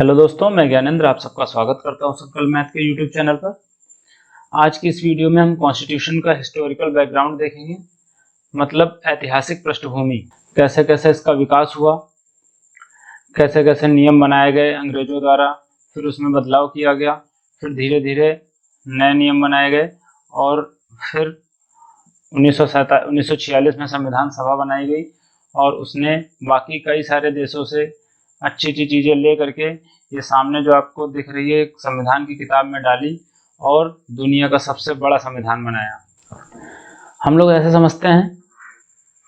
Hello दोस्तों, मैं ज्ञानेंद्र आप सबका स्वागत करता हूं सर्कल मैथ के यूट्यूब चैनल पर। आज की इस वीडियो में हम कॉन्स्टिट्यूशन का हिस्टोरिकल बैकग्राउंड देखेंगे, मतलब ऐतिहासिक पृष्ठभूमि, कैसे कैसे इसका विकास हुआ, कैसे कैसे नियम बनाए गए अंग्रेजों द्वारा, फिर उसमें बदलाव किया गया, फिर धीरे धीरे नए नियम बनाए गए और फिर 1946 में संविधान सभा बनाई गई और उसने बाकी कई सारे देशों से अच्छी अच्छी चीज़ें ले करके ये सामने जो आपको दिख रही है संविधान की किताब में डाली और दुनिया का सबसे बड़ा संविधान बनाया। हम लोग ऐसे समझते हैं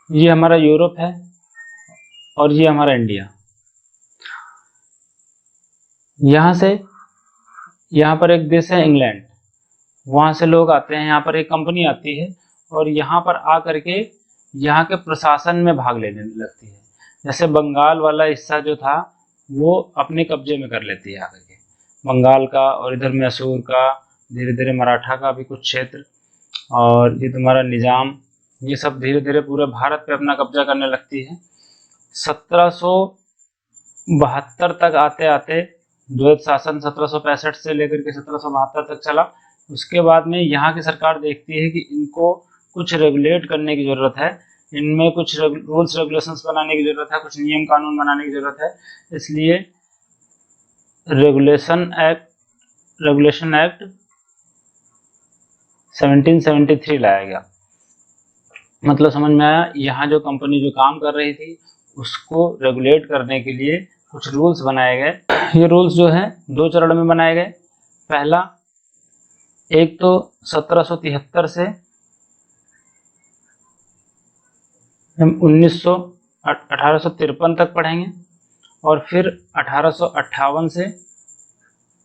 ये हमारा यूरोप है और ये हमारा इंडिया। यहाँ पर एक देश है इंग्लैंड, वहाँ से लोग आते हैं, यहाँ पर एक कंपनी आती है और यहाँ पर आ करके यहाँ के प्रशासन में भाग लेने लगती है। जैसे बंगाल वाला हिस्सा जो था वो अपने कब्जे में कर लेती है आकर के, बंगाल का, और इधर मैसूर का, धीरे धीरे मराठा का भी कुछ क्षेत्र, और ये तुम्हारा निजाम, ये सब धीरे धीरे पूरे भारत पे अपना कब्जा करने लगती है। 1772 तक आते आते द्वैत शासन 1765 से लेकर के 1772 तक चला। उसके बाद में यहाँ की सरकार देखती है कि इनको कुछ रेगुलेट करने की ज़रूरत है, इनमें कुछ रूल्स रेगुलेशंस बनाने की ज़रूरत है, कुछ नियम कानून बनाने की ज़रूरत है। इसलिए रेगुलेशन एक्ट 1773 लाया गया। मतलब समझ में आया, यहाँ जो कंपनी जो काम कर रही थी उसको रेगुलेट करने के लिए कुछ रूल्स बनाए गए। ये रूल्स जो है 2 चरण में बनाए गए। पहला, एक तो 1773 से हम 1853 तक पढ़ेंगे और फिर 1858 से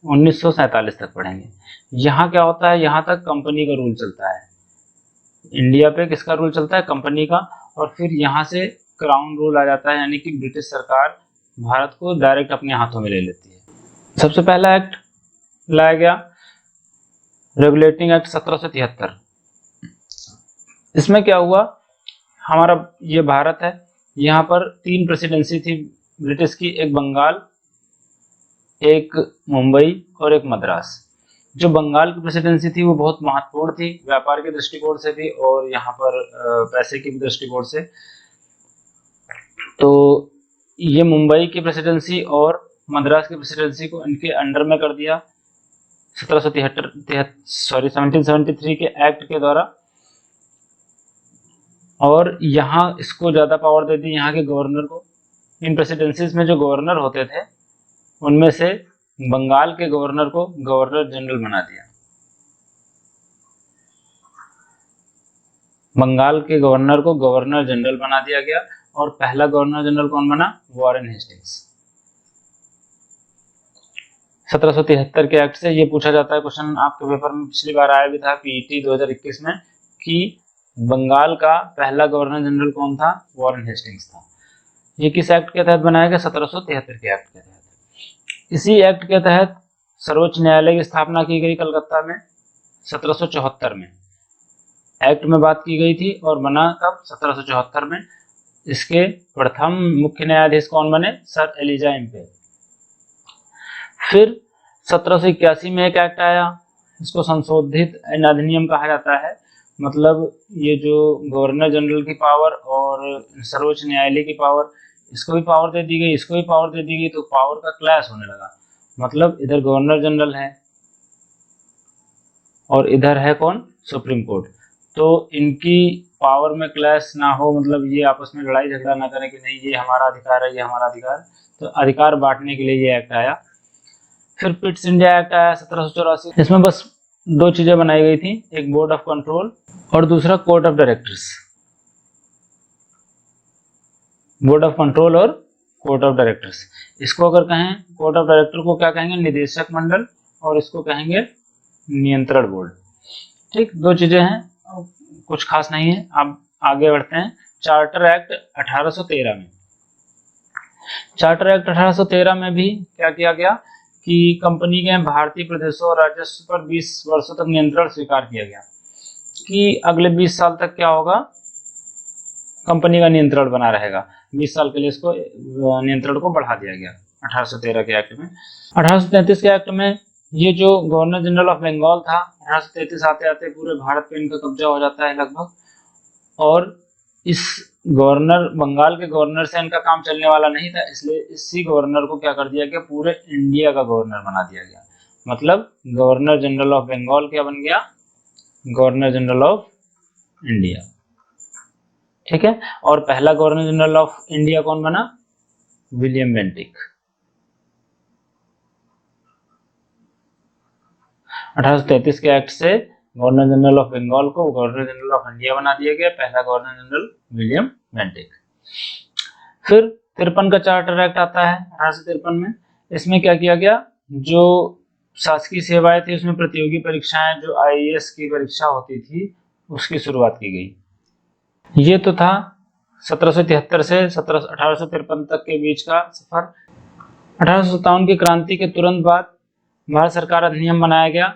1947 तक पढ़ेंगे। यहाँ क्या होता है, यहाँ तक कंपनी का रूल चलता है। इंडिया पे किसका रूल चलता है? कंपनी का। और फिर यहाँ से क्राउन रूल आ जाता है, यानी कि ब्रिटिश सरकार भारत को डायरेक्ट अपने हाथों में ले लेती है। सबसे पहला एक्ट लाया गया रेगुलेटिंग एक्ट 1773। इसमें क्या हुआ, हमारा ये भारत है, यहाँ पर 3 प्रेसिडेंसी थी ब्रिटिश की, एक बंगाल, एक मुंबई और एक मद्रास। जो बंगाल की प्रेसिडेंसी थी वो बहुत महत्वपूर्ण थी, व्यापार के दृष्टिकोण से भी और यहाँ पर पैसे के दृष्टिकोण से। तो ये मुंबई की प्रेसिडेंसी और मद्रास की प्रेसिडेंसी को इनके अंडर में कर दिया 1773 के एक्ट के द्वारा, और यहाँ इसको ज़्यादा पावर दे दी यहाँ के गवर्नर को। इन प्रेसिडेंसीज में जो गवर्नर होते थे उनमें से बंगाल के गवर्नर को गवर्नर जनरल बना दिया। बंगाल के गवर्नर को गवर्नर जनरल बना दिया गया और पहला गवर्नर जनरल कौन बना? Warren Hastings. 1773 के एक्ट से ये पूछा जाता है, क्वेश्चन आपके पेपर में पिछली बार आया भी था पीईटी 2021 में, कि बंगाल का पहला गवर्नर जनरल कौन था? वॉरेन हेस्टिंग्स था। ये किस एक्ट के तहत बनाया गया? 1773 के एक्ट के तहत। इसी एक्ट के तहत सर्वोच्च न्यायालय की स्थापना की गई कलकत्ता में 1774 में। एक्ट में बात की गई थी और बना कब? 1774 में। इसके प्रथम मुख्य न्यायाधीश कौन बने? Sir Elijah Impey. फिर 1781 में एक एक्ट आया, इसको संशोधित अधिनियम कहा जाता है। मतलब ये जो गवर्नर जनरल की पावर और सर्वोच्च न्यायालय की पावर, इसको भी पावर दे दी गई, इसको भी पावर दे दी गई, तो पावर का क्लैश होने लगा। मतलब इधर गवर्नर जनरल है और इधर है कौन? Supreme court. तो इनकी पावर में क्लैश ना हो, मतलब ये आपस में लड़ाई झगड़ा ना करें कि नहीं ये हमारा अधिकार है, ये हमारा अधिकार, तो अधिकार बांटने के लिए ये एक्ट आया। फिर पिट्स इंडिया एक्ट आया 1784। इसमें बस 2 चीजें बनाई गई थी, एक बोर्ड ऑफ कंट्रोल और दूसरा court of directors. Board of control और कोर्ट ऑफ डायरेक्टर्स। इसको अगर कहें, कोर्ट ऑफ डायरेक्टर को क्या कहेंगे? निदेशक मंडल, और इसको कहेंगे नियंत्रण बोर्ड। ठीक, 2 चीजें हैं, कुछ खास नहीं है। अब आगे बढ़ते हैं। चार्टर एक्ट 1813 में। चार्टर एक्ट 1813 में भी क्या किया गया कि कंपनी के भारतीय प्रदेशों और राजस्व पर 20 वर्षों तक नियंत्रण स्वीकार किया गया, कि अगले 20 साल तक क्या होगा? कंपनी का नियंत्रण बना रहेगा। 20 साल के लिए इसको नियंत्रण को बढ़ा दिया गया। 1813 के एक्ट में। 1833 के एक्ट में ये जो गवर्नर जनरल ऑफ बंगाल था, 1833 आते आते पूरे भारत पे इनका कब्जा हो जाता है लगभग, और इस गवर्नर, बंगाल के गवर्नर से इनका काम चलने वाला नहीं था, इसलिए इसी गवर्नर को क्या कर दिया गया, पूरे इंडिया का गवर्नर बना दिया गया। मतलब गवर्नर जनरल ऑफ बंगाल क्या बन गया, गवर्नर जनरल ऑफ इंडिया। ठीक है, और पहला गवर्नर जनरल ऑफ इंडिया कौन बना, विलियम बेंटिक। 1833 के एक्ट से गवर्नर जनरल ऑफ बंगाल को गवर्नर जनरल ऑफ इंडिया बना दिया गया, पहला गवर्नर जनरल विलियम बेंटिक। फिर 53 का चार्टर एक्ट आता है 1853 में। इसमें क्या किया गया, जो शासकीय सेवाएं थी उसमें प्रतियोगी परीक्षाएं, जो आईएएस की परीक्षा होती थी, उसकी शुरुआत की गई। ये तो था 1773 से 1853 तक के बीच का सफर। 1857 की क्रांति के तुरंत बाद भारत सरकार अधिनियम बनाया गया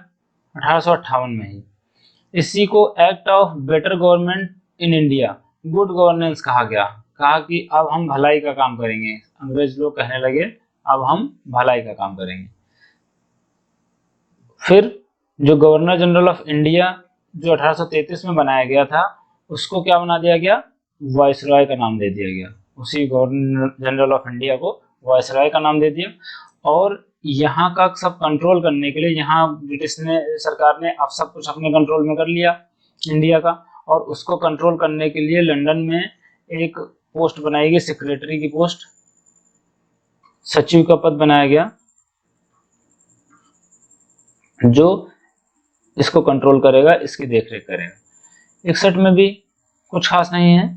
1858 में ही। इसी को act of better government in India, good governance कहा गया। कहा कि अब हम भलाई का काम करेंगे, अंग्रेज लोग कहने लगे अब हम भलाई का काम करेंगे। फिर जो गवर्नर जनरल ऑफ इंडिया जो 1833 में बनाया गया था, उसको क्या बना दिया गया, वायसरॉय का नाम दे दिया गया। उसी गवर्नर जनरल ऑफ इंडिया को वायसरॉय का नाम दे दिया। और यहाँ का सब कंट्रोल करने के लिए, यहाँ ब्रिटिश ने सरकार ने अब सब कुछ अपने कंट्रोल में कर लिया इंडिया का, और उसको कंट्रोल करने के लिए लंदन में एक पोस्ट बनाई गई, सेक्रेटरी की पोस्ट, सचिव का पद बनाया गया, जो इसको कंट्रोल करेगा, इसकी देखरेख करेगा। 61 में भी कुछ खास नहीं है।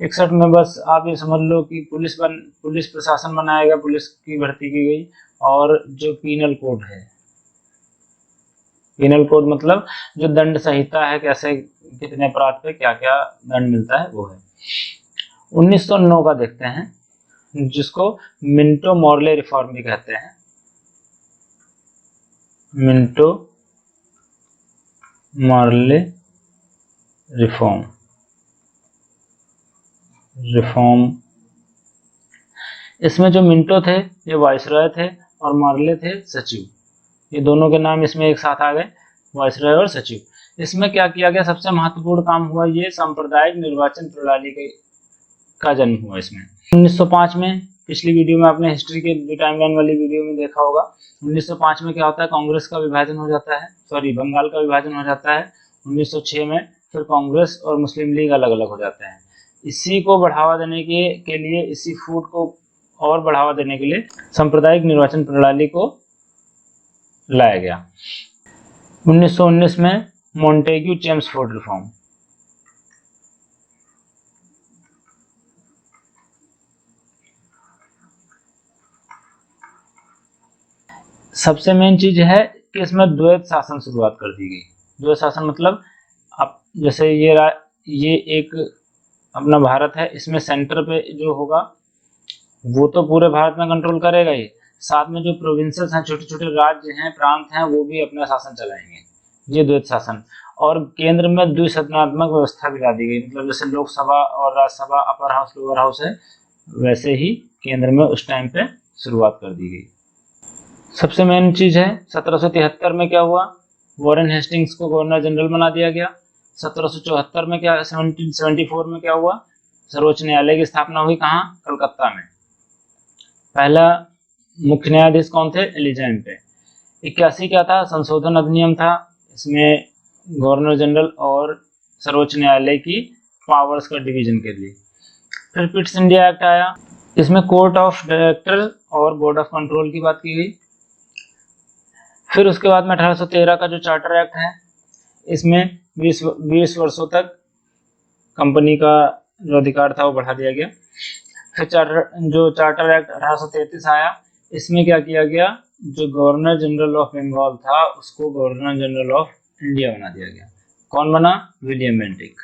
61 में बस आप ये समझ लो कि पुलिस प्रशासन बनाया गया, पुलिस की भर्ती की गई, और जो पीनल कोड है, पीनल कोड मतलब जो दंड संहिता है, कैसे कितने अपराध पे क्या क्या दंड मिलता है, वो है। 1909 का देखते हैं, जिसको मिंटो मॉर्ले रिफॉर्म भी कहते हैं। मिंटो मॉर्ले रिफॉर्म, इसमें जो मिंटो थे ये वायसरॉय थे और मॉर्ले थे सचिव। ये दोनों के नाम इसमें एक साथ आ गए, वायसरॉय और सचिव। इसमें क्या किया गया, सबसे महत्वपूर्ण काम हुआ ये सांप्रदायिक निर्वाचन प्रणाली का जन्म हुआ इसमें। 1905 में, पिछली वीडियो में आपने हिस्ट्री के जो टाइमलाइन वाली वीडियो में देखा होगा, 1905 में क्या होता है, कांग्रेस का विभाजन हो जाता है, बंगाल का विभाजन हो जाता है। 1906 में फिर कांग्रेस और मुस्लिम लीग अलग अलग हो जाते हैं। इसी को बढ़ावा देने के लिए, इसी फूट को और बढ़ावा देने के लिए सांप्रदायिक निर्वाचन प्रणाली को लाया गया। 1919 में मॉन्टेग्यू चेम्सफोर्ड रिफॉर्म, सबसे मेन चीज है कि इसमें द्वैत शासन शुरुआत कर दी गई। द्वैत शासन मतलब अब जैसे ये एक अपना भारत है, इसमें सेंटर पे जो होगा वो तो पूरे भारत में कंट्रोल करेगा ही, साथ में जो प्रोविंसेस हैं, छोटे छोटे राज्य हैं, प्रांत हैं, वो भी अपना शासन चलाएंगे, ये द्वैत शासन। और केंद्र में द्विसदनात्मक व्यवस्था भी ला दी गई, मतलब जैसे लोकसभा और Rajya Sabha upper house lower house है, वैसे ही केंद्र में उस टाइम पे शुरुआत कर दी गई। सबसे मेन चीज है 1773 में क्या हुआ, वॉरेन हेस्टिंग्स को गवर्नर जनरल बना दिया गया। 1774 में क्या, 1774 में क्या हुआ, सर्वोच्च न्यायालय की स्थापना हुई, कहाँ, कलकत्ता में। पहला मुख्य न्यायाधीश कौन थे, एलिजाबेथ। 81 क्या था, संशोधन अधिनियम था, इसमें गवर्नर जनरल और सर्वोच्च न्यायालय की पावर्स का डिवीजन के लिए। फिर पिट्स इंडिया एक्ट आया, इसमें कोर्ट ऑफ डायरेक्टर और बोर्ड ऑफ कंट्रोल की बात की गई। फिर उसके बाद में 1813 का जो चार्टर एक्ट है, इसमें 20 वर्षों तक कंपनी का जो अधिकार था वो बढ़ा दिया गया। फिर चार्टर एक्ट 1833 आया, इसमें क्या किया गया, जो गवर्नर जनरल ऑफ बंगाल था उसको गवर्नर जनरल ऑफ इंडिया बना दिया गया। कौन बना, विलियम बेंटिक।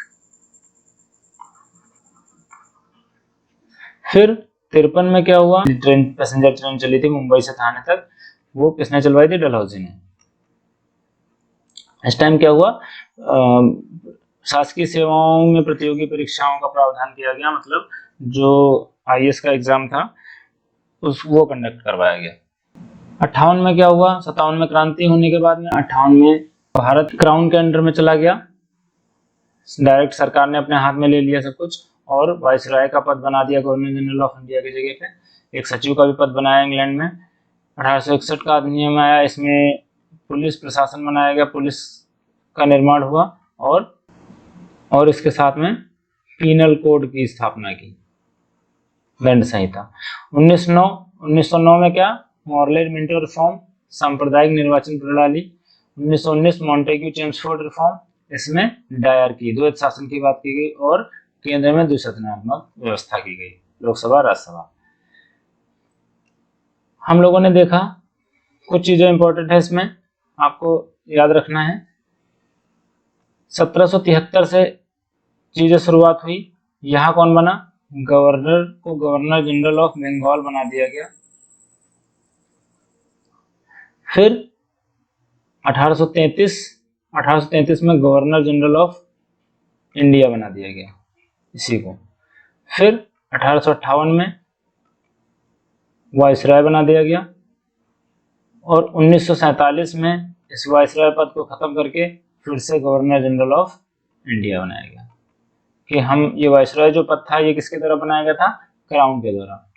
फिर 53 में क्या हुआ, पैसेंजर ट्रेन चली थी मुंबई से थाने तक, वो किसने चलवाई थी, डलहौजी ने। इस टाइम क्या हुआ, शासकीय सेवाओं में प्रतियोगी परीक्षाओं का प्रावधान किया गया, मतलब जो आईएएस का एग्जाम था वो कंडक्ट करवाया गया। 58 में क्या हुआ, 57 में क्रांति होने के बाद में 58 में भारत क्राउन के अंडर में चला गया, डायरेक्ट सरकार ने अपने हाथ में ले लिया सब कुछ, और वाइसराय का पद बना दिया गवर्नर जनरल ऑफ इंडिया की जगह पे। एक सचिव का भी पद बनाया इंग्लैंड में। 1861 का अधिनियम आया, इसमें पुलिस प्रशासन बनाया गया, पुलिस का निर्माण हुआ, और इसके साथ में पीनल कोड की स्थापना की, दंड संहिता। 1909 में क्या, मॉर्लेट-मिंटो रिफॉर्म, सांप्रदायिक निर्वाचन प्रणाली। 1919 मॉन्टेग्यू चेम्सफोर्ड रिफॉर्म, इसमें डायर की द्वैध शासन की बात की गई, और केंद्र में द्विसदनात्मक व्यवस्था की गई, लोकसभा राज्यसभा। हम लोगों ने देखा कुछ चीजें इंपॉर्टेंट है इसमें, आपको याद रखना है। 1773 से चीजें शुरुआत हुई। यहाँ कौन बना, गवर्नर को गवर्नर जनरल ऑफ बंगाल बना दिया गया। फिर 1833 में गवर्नर जनरल ऑफ इंडिया बना दिया गया इसी को। फिर 1858 में वाइसराय बना दिया गया, और 1947 में इस वाइसराय पद को खत्म करके फिर से गवर्नर जनरल ऑफ इंडिया बनाया गया। कि हम ये वाइसराय जो पद था ये किसके द्वारा बनाया गया था, क्राउन के द्वारा,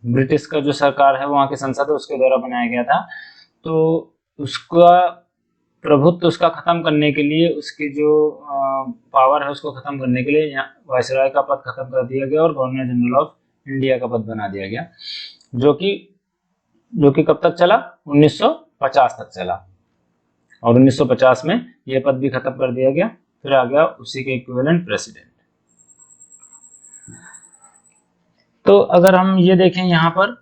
ब्रिटिश का जो सरकार है वहाँ की संसद है उसके द्वारा बनाया गया था। तो उसका प्रभुत्व उसका खत्म करने के लिए, उसकी जो पावर है उसको खत्म करने के लिए यहाँ वाइसराय का पद खत्म कर दिया गया और गवर्नर जनरल ऑफ इंडिया का पद बना दिया गया, जो कि कब तक चला, 1950 तक चला, और 1950 में यह पद भी खत्म कर दिया गया। फिर आ गया उसी के इक्विवेलेंट प्रेसिडेंट। तो अगर हम ये देखें यहाँ पर,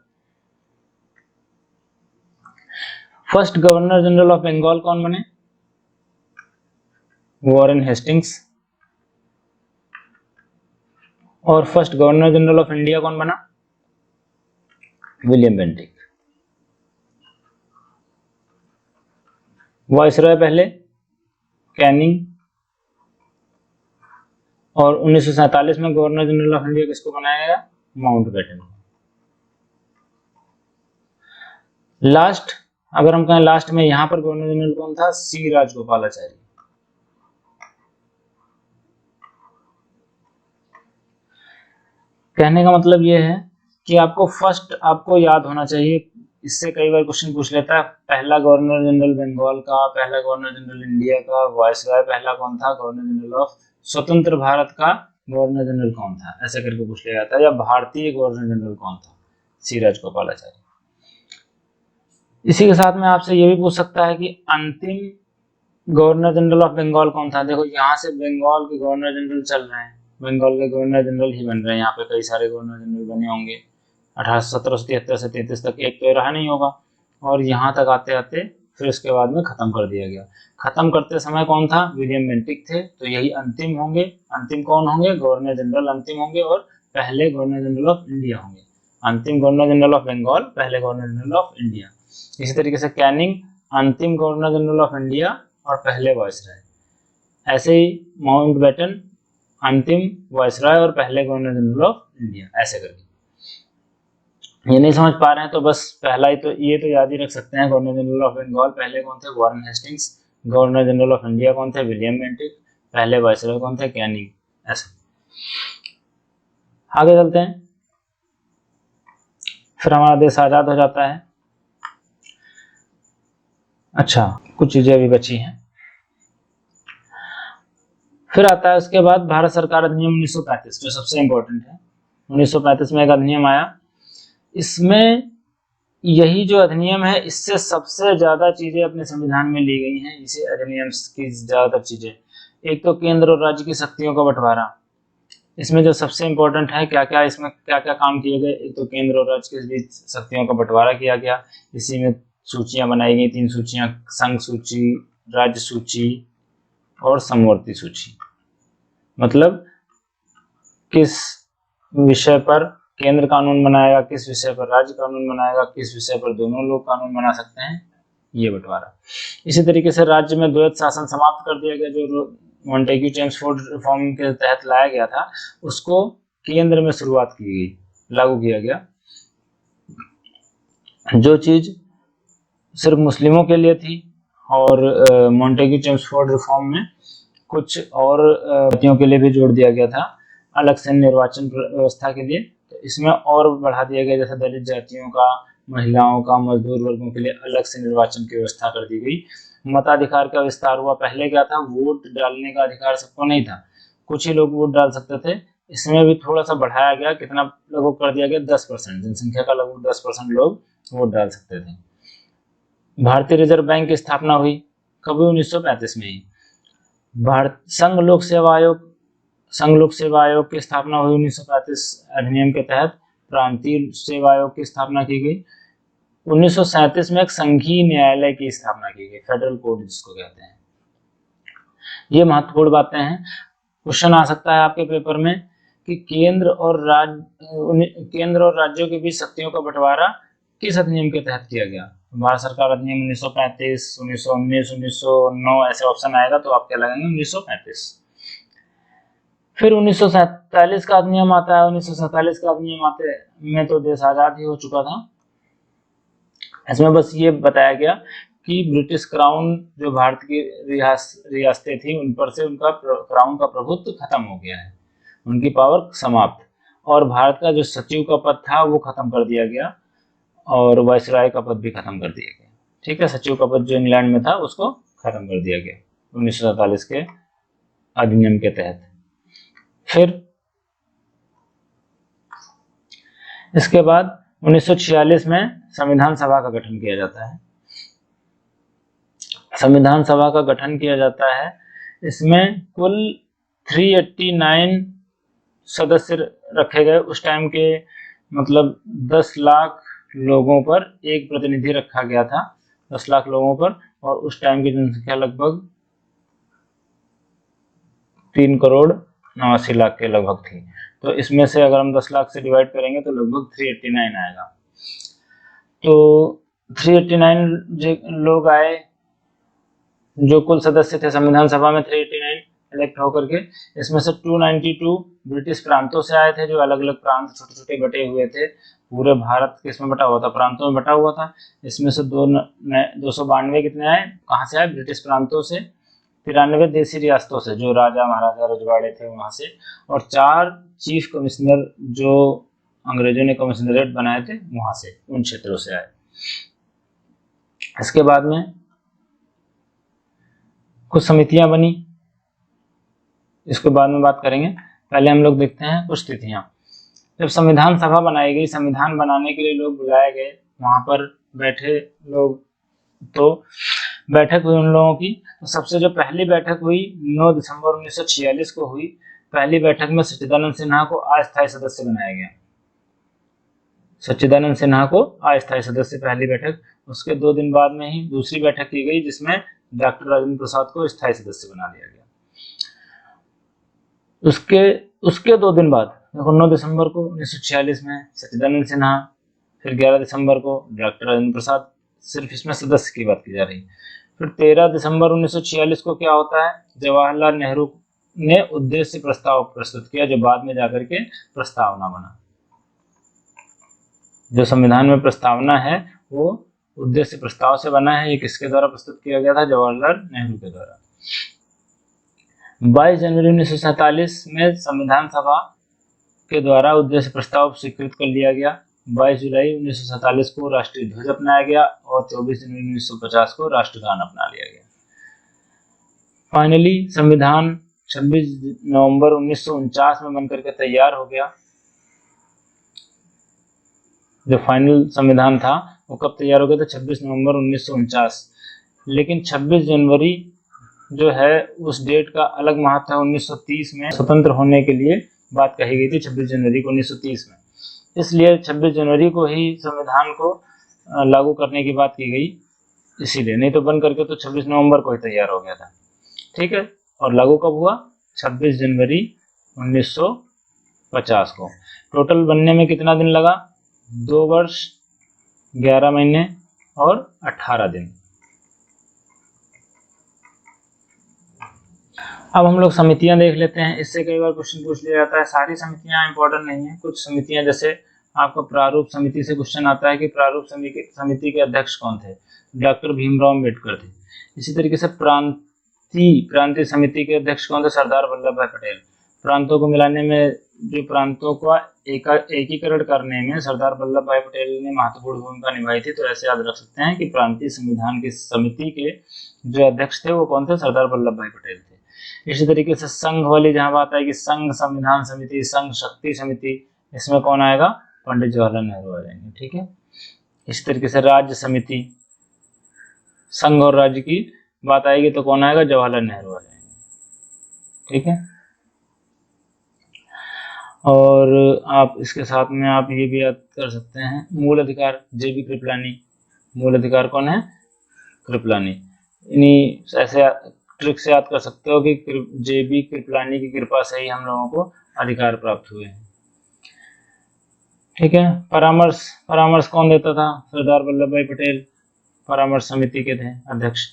first governor general of Bengal कौन बने, वॉरेन हेस्टिंग्स। और first governor general of India कौन बना, विलियम बेंटिक। वाइसरॉय पहले कैनिंग, और 1947 में गवर्नर जनरल ऑफ इंडिया किसको बनाया गया, माउंटबेटन। लास्ट, अगर हम कहें लास्ट में यहां पर गवर्नर जनरल कौन था, सी राजगोपालाचारी। कहने का मतलब यह है कि आपको फर्स्ट आपको याद होना चाहिए, इससे कई बार क्वेश्चन पूछ लेता है, पहला गवर्नर जनरल बंगाल का, पहला गवर्नर जनरल इंडिया का, वाइसरॉय पहला कौन था, गवर्नर जनरल ऑफ स्वतंत्र भारत का गवर्नर जनरल कौन था, ऐसा करके पूछ लिया जाता है। या भारतीय गवर्नर जनरल कौन था, सी राजगोपालाचारी। इसी के साथ में आपसे ये भी पूछ सकता है कि अंतिम गवर्नर जनरल ऑफ बंगाल कौन था। देखो यहाँ से बंगाल के गवर्नर जनरल चल रहे हैं, बंगाल के गवर्नर जनरल ही बन रहे हैं, यहाँ पे कई सारे गवर्नर जनरल बने होंगे 1773 से 33 तक, एक तो रहा नहीं होगा, और यहाँ तक आते आते फिर उसके बाद में खत्म कर दिया गया। खत्म करते समय कौन था, विलियम बेंटिक थे। तो यही अंतिम होंगे। अंतिम कौन होंगे, गवर्नर जनरल अंतिम होंगे, और पहले गवर्नर जनरल ऑफ इंडिया होंगे। अंतिम गवर्नर जनरल ऑफ बंगाल, पहले गवर्नर जनरल ऑफ इंडिया। इसी तरीके से कैनिंग अंतिम गवर्नर जनरल ऑफ इंडिया और पहले वाइसराय। ऐसे ही माउंटबेटन अंतिम वाइसराय और पहले गवर्नर जनरल ऑफ इंडिया, ऐसे करके। ये नहीं समझ पा रहे हैं तो बस पहला ही तो ये तो याद ही रख सकते हैं, गवर्नर जनरल ऑफ बंगाल पहले कौन थे, Warren Hastings. Governor general of India कौन थे, विलियम बेंटिक। पहले वाइसराय कौन थे, कैनिंग। ऐसे आगे चलते हैं। फिर हमारा देश आजाद हो जाता है। अच्छा, कुछ चीजें अभी बची हैं। फिर आता है उसके बाद भारत सरकार अधिनियम 1935, जो सबसे इंपॉर्टेंट है। 1935 में एक अधिनियम आया। इसमें यही जो अधिनियम है, इससे सबसे ज्यादा चीजें अपने संविधान में ली गई हैं। इसे अधिनियम की ज्यादातर चीजें, एक तो केंद्र और राज्य की शक्तियों का बंटवारा। इसमें जो सबसे इंपॉर्टेंट है, क्या क्या इसमें क्या क्या काम किए गए, एक तो केंद्र और राज्य के बीच शक्तियों का बंटवारा किया गया। इसी में सूचियां बनाई गई, 3 सूचियां, संघ सूची, राज्य सूची और समवर्ती सूची। मतलब किस विषय पर केंद्र कानून बनाएगा, किस विषय पर राज्य कानून बनाएगा, किस विषय पर दोनों लोग कानून बना सकते हैं, ये बंटवारा। इसी तरीके से राज्य में द्वैध शासन समाप्त कर दिया गया, जो मॉन्टेग्यू चेम्सफोर्ड रिफॉर्म के तहत लाया गया था, उसको केंद्र में शुरुआत की गई, लागू किया गया। जो चीज सिर्फ मुस्लिमों के लिए थी और मॉन्टेग्यू चेम्सफोर्ड रिफॉर्म में कुछ और जातियों के लिए भी जोड़ दिया गया था अलग से निर्वाचन व्यवस्था के लिए। तो इसमें और बढ़ा दिया गया, जैसे दलित जातियों का, महिलाओं का, मजदूर वर्गों के लिए अलग से निर्वाचन की व्यवस्था कर दी गई। मताधिकार का विस्तार हुआ। पहले क्या था, वोट डालने का अधिकार सबको नहीं था, कुछ ही लोग वोट डाल सकते थे। इसमें भी थोड़ा सा बढ़ाया गया, कितना लगभग कर दिया गया 10%, जनसंख्या का लगभग 10% लोग वोट डाल सकते थे। भारतीय रिजर्व बैंक की स्थापना हुई कब हुई? 1935 में ही। भारत संघ लोक सेवा आयोग की स्थापना हुई 1935 अधिनियम के तहत। प्रांतीय सेवा आयोग की स्थापना की गई। 1937 में एक संघीय न्यायालय की स्थापना की गई, फेडरल कोर्ट जिसको कहते हैं। ये महत्वपूर्ण बातें हैं। क्वेश्चन आ सकता है आपके पेपर में कि केंद्र और राज्यों के बीच शक्तियों का बंटवारा किस अधिनियम के तहत किया गया? भारत सरकार अधिनियम 1935, 1919, 1909 ऐसे ऑप्शन आएगा, तो आप क्या लगाएंगे? 1935। फिर 1947 का अधिनियम आता है। 1947 का अधिनियम आते में तो देश आजाद ही हो चुका था। इसमें बस ये बताया गया कि ब्रिटिश क्राउन जो भारत की रियासतें थी उन पर से उनका क्राउन का प्रभुत्व खत्म हो गया है, उनकी पावर समाप्त, और भारत का जो सचिव का पद था वो खत्म कर दिया गया और वायसराय का पद भी खत्म कर दिया गया। ठीक है, सचिव का पद जो इंग्लैंड में था उसको खत्म कर दिया गया 1947 के अधिनियम के तहत। फिर इसके बाद 1946 में संविधान सभा का गठन किया जाता है। संविधान सभा का गठन किया जाता है। इसमें कुल 389 सदस्य रखे गए। उस टाइम के मतलब 10 लाख लोगों पर एक प्रतिनिधि रखा गया था, 10 लाख लोगों पर, और उस टाइम की जनसंख्या लगभग 3,89,00,000 के लगभग थी। तो इसमें से अगर हम 10 लाख से डिवाइड करेंगे तो लगभग 389 आएगा। तो 389 लोग आए, जो कुल सदस्य थे संविधान सभा में 389 इलेक्ट होकर के। इसमें से 292 ब्रिटिश प्रांतों से आए थे, जो अलग अलग प्रांत छोटे छोटे बटे हुए थे। पूरे भारत किसमें बटा हुआ था? प्रांतों में बटा हुआ था। इसमें से 292 कितने आए? कहाँ से आए? ब्रिटिश प्रांतों से। 93 देसी रियासतों से, जो राजा महाराजा रजवाड़े थे वहां से, और 4 चीफ कमिश्नर जो अंग्रेजों ने कमिश्नरेट बनाए थे वहां से, उन क्षेत्रों से आए। इसके बाद में कुछ समितियां बनी, इसके बाद में बात करेंगे। पहले हम लोग देखते हैं कुछ तिथियां। जब संविधान सभा बनाई गई, संविधान बनाने के लिए लोग बुलाए गए, वहां पर बैठे लोग, तो बैठक हुई उन लोगों की। तो सबसे जो पहली बैठक हुई 9 दिसंबर 1946 को हुई। पहली बैठक में सच्चिदानंद सिन्हा को अस्थायी सदस्य बनाया गया। सच्चिदानंद सिन्हा को अस्थायी सदस्य, पहली बैठक। उसके 2 दिन बाद में ही दूसरी बैठक की गई, जिसमें डॉक्टर राजेंद्र प्रसाद को स्थायी सदस्य बना दिया गया। उसके 2 दिन बाद, 9 दिसंबर को 1946 में सच्चिदानंद सिन्हा, फिर 11 दिसंबर को डॉक्टर राजेंद्र प्रसाद। सिर्फ इसमें सदस्य की बात की जा रही। फिर 13 दिसंबर 1946 को क्या होता है? जवाहरलाल नेहरू ने उद्देश्य प्रस्ताव प्रस्तुत किया, जो बाद में जाकर के प्रस्तावना बना। जो संविधान में प्रस्तावना है वो उद्देश्य प्रस्ताव से बना है। ये किसके द्वारा प्रस्तुत किया गया था? जवाहरलाल नेहरू के द्वारा। 22 जनवरी 1947 में संविधान सभा के द्वारा उद्देश्य प्रस्ताव स्वीकृत कर लिया गया। 22 जुलाई 1947 को राष्ट्रीय ध्वज अपनाया गया और 24 जनवरी 1950 को राष्ट्रगान अपना लिया गया। फाइनली संविधान 26 नवंबर 1949 में बनकर के तैयार हो गया। जो फाइनल संविधान था वो कब तैयार हो गया था? 26 नवंबर 1949। लेकिन 26 जनवरी जो है उस डेट का अलग महत्व है। 1930 में स्वतंत्र होने के लिए बात कही गई थी 26 जनवरी को 1930 में, इसलिए 26 जनवरी को ही संविधान को लागू करने की बात की गई, इसीलिए। नहीं तो बन करके तो 26 नवंबर को ही तैयार हो गया था। ठीक है, और लागू कब हुआ? 26 जनवरी 1950 को। टोटल बनने में कितना दिन लगा? 2 वर्ष 11 महीने और 18 दिन। अब हम लोग समितियां देख लेते हैं। इससे कई बार क्वेश्चन पूछ लिया जाता है। सारी समितियां इंपॉर्टेंट नहीं है, कुछ समितियां जैसे आपका प्रारूप समिति से क्वेश्चन आता है कि प्रारूप समिति के अध्यक्ष कौन थे, डॉक्टर भीमराव अम्बेडकर थे। इसी तरीके से प्रांतीय समिति के अध्यक्ष कौन थे, सरदार वल्लभ भाई पटेल। प्रांतों को मिलाने में, जो प्रांतों का एकीकरण करने में सरदार वल्लभ भाई पटेल ने महत्वपूर्ण भूमिका निभाई थी। तो ऐसे याद रख सकते हैं कि प्रांतीय संविधान की समिति के जो अध्यक्ष थे वो कौन थे, सरदार वल्लभ भाई पटेल थे। इसी तरीके से संघ वाली जहां बात आएगी, संघ संविधान समिति, संघ शक्ति समिति, इसमें कौन आएगा, पंडित जवाहरलाल नेहरू आ जाएंगे। ठीक है। इसी तरीके से राज्य समिति, संघ और राज्य की बात आएगी तो कौन आएगा, जवाहरलाल नेहरू आ जाएंगे। ठीक है। और आप इसके साथ में आप ये भी याद कर सकते हैं, मूल अधिकार, जेबी कृपलानी। मूल अधिकार कौन है, कृपलानी। इन्हीं ऐसे ट्रिक से याद कर सकते हो कि जेबी कृपलानी की कृपा से ही हम लोगों को अधिकार प्राप्त हुए हैं। ठीक है। परामर्श कौन देता था, सरदार वल्लभ भाई पटेल परामर्श समिति के थे अध्यक्ष।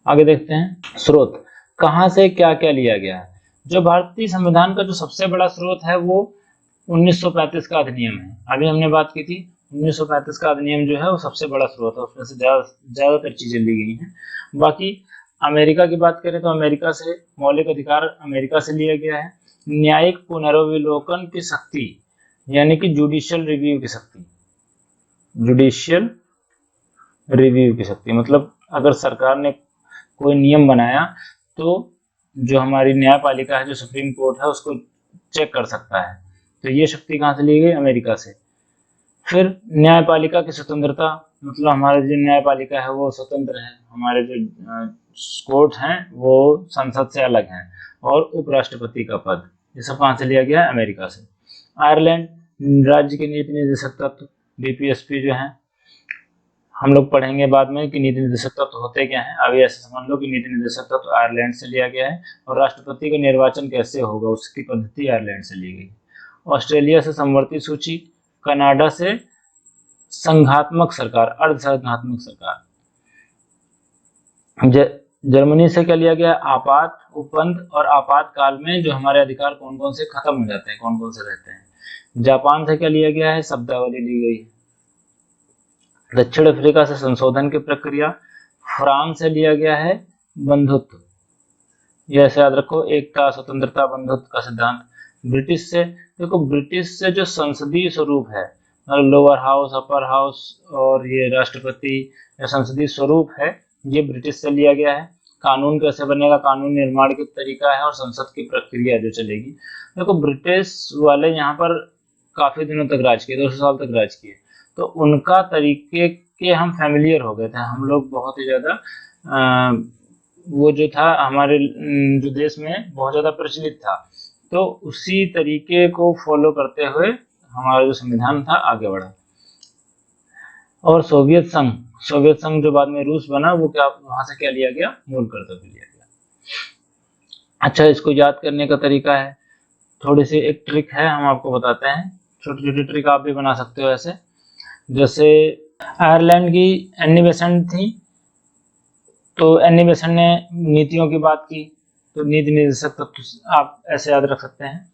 आगे देखते हैं, स्रोत, कहां से क्या क्या लिया गया है। जो भारतीय संविधान का जो सबसे बड़ा स्रोत है वो 1935 का अधिनियम है। अभी हमने बात की थी 1935 का अधिनियम जो है वो सबसे बड़ा स्रोत है, उसमें से ज्यादातर चीजें ली गई हैं। बाकी अमेरिका की बात करें तो अमेरिका से मौलिक अधिकार अमेरिका से लिया गया है। न्यायिक पुनर्विलोकन की शक्ति यानी कि जुडिशियल रिव्यू की शक्ति, जुडिशियल रिव्यू की शक्ति मतलब अगर सरकार ने कोई नियम बनाया तो जो हमारी न्यायपालिका है, जो सुप्रीम कोर्ट है, उसको चेक कर सकता है। तो ये शक्ति कहाँ से ली गई, अमेरिका से। फिर न्यायपालिका की स्वतंत्रता, मतलब हमारी जो न्यायपालिका है वो स्वतंत्र है, हमारे जो कोर्ट हैं वो संसद से अलग हैं, और उपराष्ट्रपति का पद, ये सब कहाँ से लिया गया है, अमेरिका से। आयरलैंड, राज्य के नीति निर्देशक तत्व, बीपीएसपी जो है, हम लोग पढ़ेंगे बाद में कि नीति निर्देशक तत्व होते क्या हैं। अभी ऐसे समझ लो कि नीति निर्देशक तत्व आयरलैंड से लिया गया है, और राष्ट्रपति का निर्वाचन कैसे होगा उसकी पद्धति आयरलैंड से ली गई। ऑस्ट्रेलिया से समवर्ती सूची, कनाडा से संघात्मक सरकार, अर्धसंघात्मक सरकार। जर्मनी से क्या लिया गया, आपात उपबंध और आपातकाल में जो हमारे अधिकार कौन कौन से खत्म हो जाते हैं, कौन कौन से रहते हैं। जापान से क्या लिया गया है, शब्दावली ली गई। दक्षिण अफ्रीका से संशोधन की प्रक्रिया। फ्रांस से लिया गया है बंधुत्व, ये ऐसे याद रखो, एकता स्वतंत्रता बंधुत्व का सिद्धांत। ब्रिटिश से, देखो ब्रिटिश से जो संसदीय स्वरूप है, लोअर हाउस अपर हाउस और ये राष्ट्रपति या संसदीय स्वरूप है, ये ब्रिटिश से लिया गया है। कानून कैसे बनेगा, कानून निर्माण की तरीका है और संसद की प्रक्रिया जो चलेगी। देखो ब्रिटिश वाले यहाँ पर काफी दिनों तक राज किए, 200 साल तक राज किए, तो उनका तरीके के हम फैमिलियर हो गए थे, हम लोग बहुत ही ज्यादा वो जो था हमारे जो देश में बहुत ज्यादा प्रचलित था, तो उसी तरीके को फॉलो करते हुए हमारा जो संविधान था आगे बढ़ा। और सोवियत संघ जो बाद में रूस बना, वो क्या, वहां से क्या लिया गया, मूल कर्तव्य लिया गया। अच्छा, इसको याद करने का तरीका है, थोड़ी सी एक ट्रिक है, हम आपको बताते हैं, छोटी छोटी ट्रिक आप भी बना सकते हो ऐसे। जैसे आयरलैंड की एनी बेसेंट थी, तो एनी बेसेंट ने नीतियों की बात की, तो नीति निर्देशक तत्व आप ऐसे याद रख सकते हैं।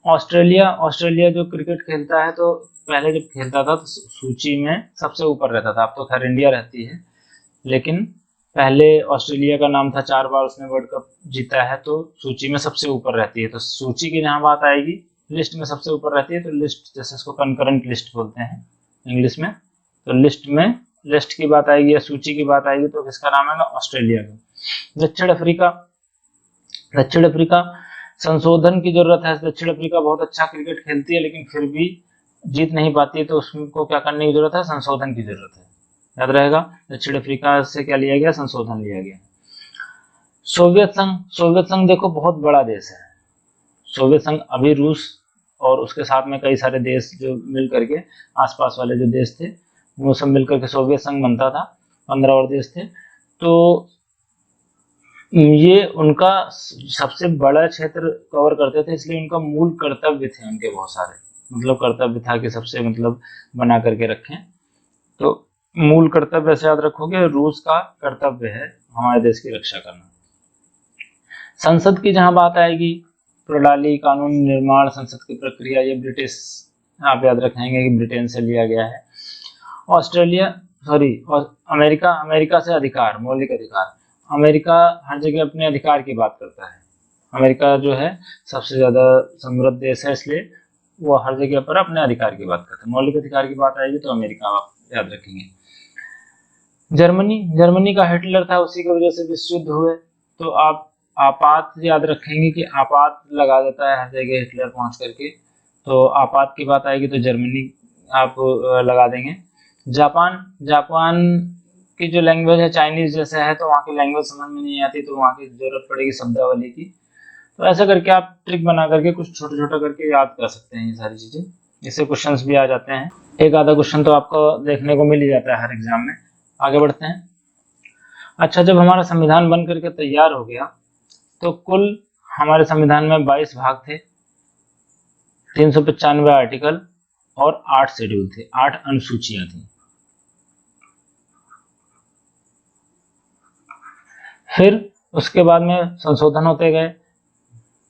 ऑस्ट्रेलिया जो क्रिकेट खेलता है, तो पहले जब खेलता था तो सूची में सबसे ऊपर रहता था, अब तो खैर इंडिया रहती है, लेकिन पहले ऑस्ट्रेलिया का नाम था, 4 बार उसने वर्ल्ड कप जीता है, तो सूची में सबसे ऊपर रहती है। तो सूची की जहां बात आएगी, लिस्ट में सबसे ऊपर रहती है, तो लिस्ट, जैसे इसको कंकरेंट लिस्ट बोलते हैं इंग्लिश में, तो लिस्ट की बात आएगी या सूची की बात आएगी तो किसका नाम आएगा, ऑस्ट्रेलिया का। दक्षिण अफ्रीका संशोधन की जरूरत है। दक्षिण अफ्रीका बहुत अच्छा क्रिकेट खेलती है, लेकिन फिर भी जीत नहीं पाती है, तो उसको क्या करने की जरूरत है, संशोधन की जरूरत है, याद रहेगा। दक्षिण अफ्रीका से क्या लिया गया, संशोधन लिया गया। सोवियत संघ देखो बहुत बड़ा देश है। सोवियत संघ अभी रूस और उसके साथ में कई सारे देश जो मिल करके, आसपास वाले जो देश थे वो सब मिलकर के सोवियत संघ बनता था, 15 और देश थे। तो ये उनका सबसे बड़ा क्षेत्र कवर करते थे, इसलिए उनका मूल कर्तव्य थे उनके बहुत सारे, मतलब कर्तव्य था कि सबसे मतलब बना करके रखें। तो मूल कर्तव्य ऐसे याद रखोगे, रूस का कर्तव्य है हमारे देश की रक्षा करना। संसद की जहां बात आएगी प्रणाली, कानून निर्माण, संसद की प्रक्रिया, ये ब्रिटिश, आप याद रखेंगे कि ब्रिटेन से लिया गया है। अमेरिका से अधिकार, मौलिक अधिकार। अमेरिका हर जगह अपने अधिकार की बात करता है। अमेरिका जो है सबसे ज़्यादा समृद्ध देश है, इसलिए वो हर जगह पर अपने अधिकार की बात करता है। मौलिक अधिकार की बात आएगी तो अमेरिका आप याद रखेंगे। जर्मनी का हिटलर था, उसी की वजह से विश्व युद्ध हुए, तो आप आपात याद रखेंगे कि आपात लगा देता है हर जगह हिटलर पहुंच करके, तो आपात की बात आएगी तो जर्मनी आप लगा देंगे। जापान की जो लैंग्वेज है चाइनीज जैसे है, तो वहाँ की लैंग्वेज समझ में नहीं आती, तो वहाँ की जरूरत पड़ेगी शब्दावली की। तो ऐसा करके आप ट्रिक बना करके कुछ छोटा छोटा करके याद कर सकते हैं ये सारी चीजें, इससे क्वेश्चंस भी आ जाते हैं। एक आधा क्वेश्चन तो आपको देखने को मिल ही जाता है हर एग्जाम में। आगे बढ़ते हैं। अच्छा, जब हमारा संविधान बन करके तैयार हो गया तो कुल हमारे संविधान में 22 भाग थे, 395 आर्टिकल और 8 शेड्यूल थे, 8 अनुसूचियां थी। फिर उसके बाद में संशोधन होते गए,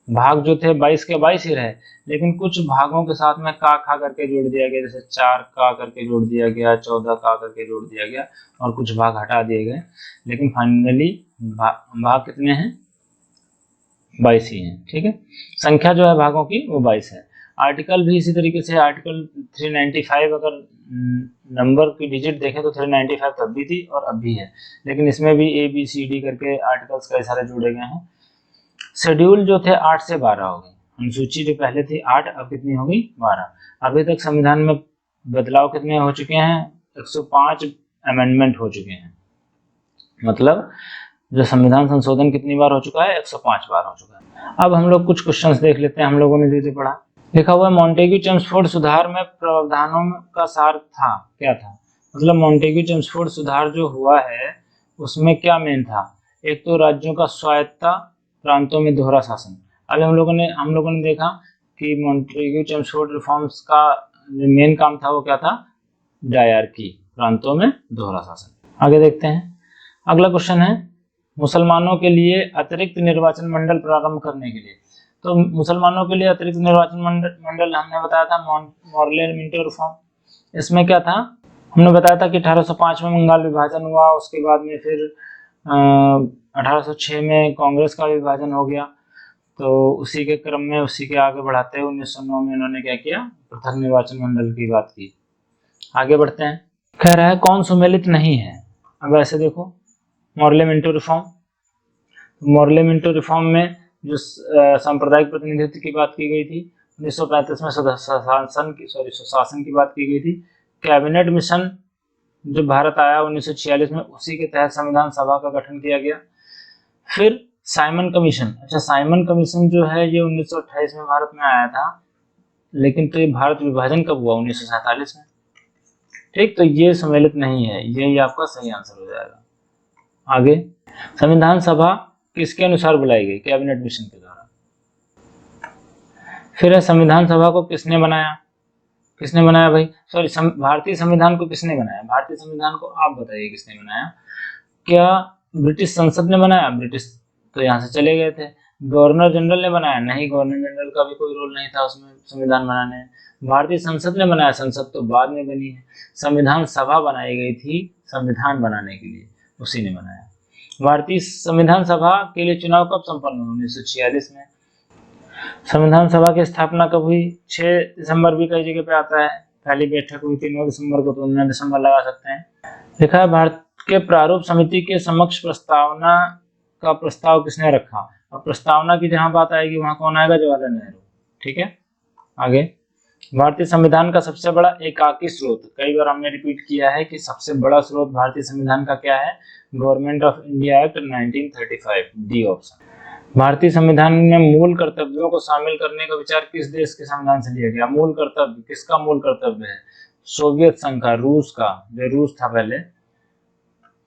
भाग जो थे 22 के 22 ही रहे, लेकिन कुछ भागों के साथ में का खा करके जोड़ दिया गया, जैसे 4 का करके जोड़ दिया गया, 14 का करके जोड़ दिया गया, और कुछ भाग हटा दिए गए, लेकिन फाइनली भाग कितने हैं? 22 ही हैं। ठीक है, संख्या जो है भागों की वो 22 है। आर्टिकल भी इसी तरीके से, आर्टिकल 395 अगर नंबर की डिजिट देखें तो 395 तब भी थी और अब भी है, लेकिन इसमें भी ABCD करके आर्टिकल्स कई सारे जोड़े गए हैं। शेड्यूल जो थे 8 से 12 हो गए, अनुसूची जो पहले थी 8, अब कितनी हो गई? 12। अभी तक संविधान में बदलाव कितने हो चुके हैं? 105 अमेंडमेंट हो चुके हैं, मतलब जो संविधान संशोधन कितनी बार हो चुका है? 105 बार हो चुका है। अब हम लोग कुछ क्वेश्चंस देख लेते हैं, हम लोगों ने जो पढ़ा। लिखा हुआ है मॉन्टेग्यू चेम्सफोर्ड सुधार में प्रावधानों का सार था, क्या था? मतलब मॉन्टेग्यू चेम्सफोर्ड सुधार जो हुआ है उसमें क्या मेन था? एक तो राज्यों का स्वायत्तता, प्रांतों में दोहरा शासन। अभी हम लोगों ने देखा कि मॉन्टेग्यू चेम्सफोर्ड रिफॉर्म्स का जो मेन काम था वो क्या था? डायरकी, प्रांतों में दोहरा शासन। आगे देखते हैं। अगला क्वेश्चन है मुसलमानों के लिए अतिरिक्त निर्वाचन मंडल प्रारंभ करने के लिए। तो मुसलमानों के लिए अतिरिक्त निर्वाचन मंडल हमने बताया था मॉर्ले-मिंटो रिफॉर्म। इसमें क्या था? हमने बताया था कि 1805 में बंगाल विभाजन हुआ, उसके बाद में फिर 1806 में कांग्रेस का विभाजन हो गया, तो उसी के क्रम में उसी के आगे बढ़ाते हुए 1909 में इन्होंने क्या किया? पृथक निर्वाचन मंडल की बात की। आगे बढ़ते हैं। कह रहा है कौन सुमेलित नहीं है? अब ऐसे देखो, मॉर्ले-मिंटो रिफॉर्म, मॉर्ले-मिंटो रिफॉर्म में जो सांप्रदायिक प्रतिनिधित्व की बात की गई थी, 1935 में सुशासन की बात की गई थी। कैबिनेट मिशन जो भारत आया 1946 में, उसी के तहत संविधान सभा का गठन किया गया। फिर साइमन कमीशन। अच्छा, साइमन कमीशन जो है ये 1928 में भारत में आया था, लेकिन तो ये भारत विभाजन कब हुआ? 1947 में। ठीक, तो ये सम्मिलित नहीं है, यही आपका सही आंसर हो जाएगा। आगे, संविधान सभा किसके अनुसार बुलाई गई? कैबिनेट मिशन के द्वारा। फिर है संविधान सभा को किसने बनाया? किसने बनाया भाई? सॉरी, भारतीय संविधान को किसने बनाया? भारतीय संविधान को आप बताइए किसने बनाया? क्या ब्रिटिश संसद ने बनाया? ब्रिटिश तो यहाँ से चले गए थे। गवर्नर जनरल ने बनाया? नहीं, गवर्नर जनरल का भी कोई रोल नहीं था उसमें संविधान बनाने में। भारतीय संसद ने बनाया? संसद तो बाद में बनी है। संविधान सभा बनाई गई थी संविधान बनाने के लिए, उसी ने बनाया। भारतीय संविधान सभा के लिए चुनाव कब संपन्न हुआ? 1946 में। संविधान सभा की स्थापना कब हुई? 6 दिसंबर भी कई जगह पे आता है। पहली बैठक हुई थी 9 दिसंबर को, तो 9 दिसंबर लगा सकते हैं। लिखा है भारत के प्रारूप समिति के समक्ष प्रस्तावना का प्रस्ताव किसने रखा? अब प्रस्तावना की जहां बात आएगी वहां कौन आएगा? जवाहरलाल नेहरू। ठीक है, आगे। भारतीय संविधान का सबसे बड़ा एकाकी स्रोत, कई बार हमने रिपीट किया है कि सबसे बड़ा स्रोत भारतीय संविधान का क्या है? Government of India act 1935, D option. भारतीय संविधान में मूल कर्तव्यों को शामिल करने का विचार किस देश के संविधान से लिया गया? मूल कर्तव्य, किसका मूल कर्तव्य है? सोवियत संघ का, रूस का, जो रूस था पहले।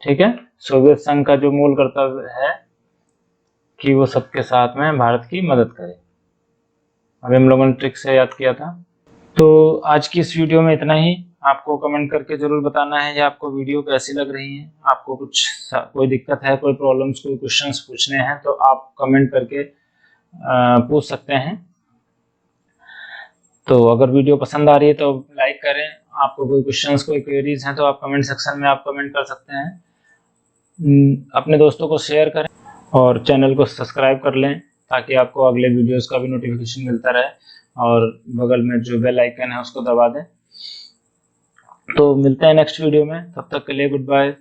ठीक है, सोवियत संघ का जो मूल कर्तव्य है कि वो सबके साथ में भारत की मदद करे। अभी हम लोगों ने ट्रिक से याद किया था। तो आज की इस वीडियो में इतना ही। आपको कमेंट करके जरूर बताना है या आपको वीडियो कैसी लग रही है। आपको कोई दिक्कत है, कोई प्रॉब्लम्स, कोई क्वेश्चंस पूछने हैं तो आप कमेंट करके पूछ सकते हैं। तो अगर वीडियो पसंद आ रही है तो लाइक करें। आपको कोई क्वेश्चंस, कोई क्वेरीज हैं तो आप कमेंट सेक्शन में आप कमेंट कर सकते हैं। अपने दोस्तों को शेयर करें और चैनल को सब्सक्राइब कर लें ताकि आपको अगले वीडियोस का भी नोटिफिकेशन मिलता रहे, और बगल में जो बेल आइकन है उसको दबा दें। तो मिलते हैं नेक्स्ट वीडियो में, तब तक के लिए गुड बाय।